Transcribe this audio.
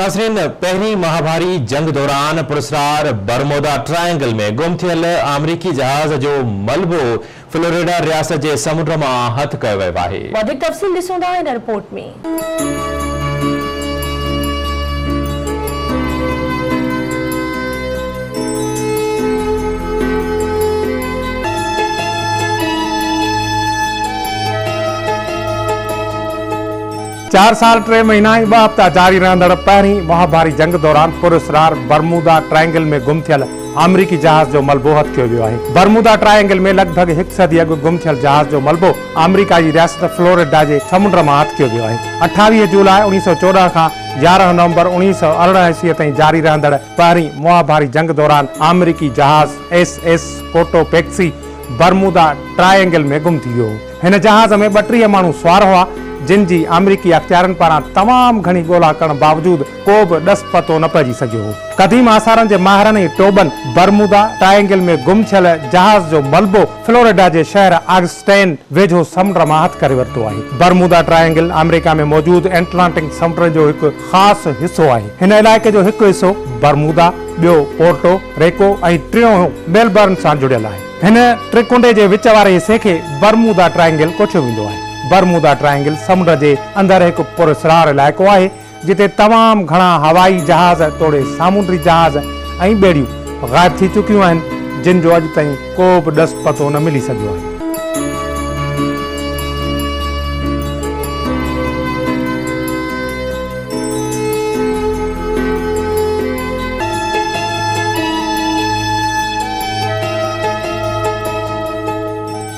नाज़रीन, पहली महाभारी जंग दौरान पुरस्कार बरमूदा ट्रायंगल में गुम थियल अमरीकी जहाज जो मलबो फ्लोरिडा रियासत के समुंड में हथ कयो वियो आहे। वधीक तफ़सील ॾिसूं था इन रिपोर्ट में। चार साल 3 महीना ऐं 2 हफ़्ता जारी रहंदड़ पहिरीं महाभारी जंग दौरान पुरस्कार बरमूदा ट्रायंगल में गुम थियल अमरीकी जहाज जो मलबो हथ कयो वियो आहे। बरमूदा ट्रायंगल में लगभग 1 सदी अॻु गुम थियल जहाज जो मलबो अमरीका जी रियासत फ्लोरिडा जे समुंड में हथ कयो वियो आहे। 28 जुलाई 1914 खां 11 नवंबर 1968 ईस्वी ताईं जारी रहंदड़ पहिरीं महाभारी जंग दौरान अमरीकी जहाज SS कोटोपैक्सी बरमूदा ट्रायंगल में गुम थी वियो। हिन जहाज में 32 माण्हू सुवार हुआ, जिन जी अमरीकी अख़्तियारनि पारां तमाम घणी ॻोल्हा करण बावजूद को बि ॾस पतो न पइजी सघियो हो। क़दीम आसारनि जे माहिरनि ऐं टोबन बरमूदा ट्रायंगल में गुम थियल जहाज जो मलबो फ्लोरिडा जे शहर ऑगस्टाइन वेझो समुंड मां हथ करे वरितो आहे। बरमूदा ट्रायंगल अमेरिका में मौजूद एटलांटिक समुंड जो हिकु ख़ासि हिसो आहे। हिन इलाइक़े जो हिकु हिसो बरमूदा, ॿियो पोर्टो रिको ऐं टियों मेलबर्न सां जुड़ियल आहे। हिन त्रिकुंडे जे विच वारे हिसे खे बरमूदा ट्रायंगल कोठियो वेंदो आहे। बरमूदा ट्रायंगल समुंड जे अंदर हिकु पुरस्कार इलाइक़ो आहे, जिते तमाम घणा हवाई जहाज तोड़े सामुंडी जहाज ऐं ॿेड़ियूं ग़ाइब थी चुकियूं आहिनि, जिन जो अॼु ताईं को बि ॾस पतो न मिली सघियो आहे।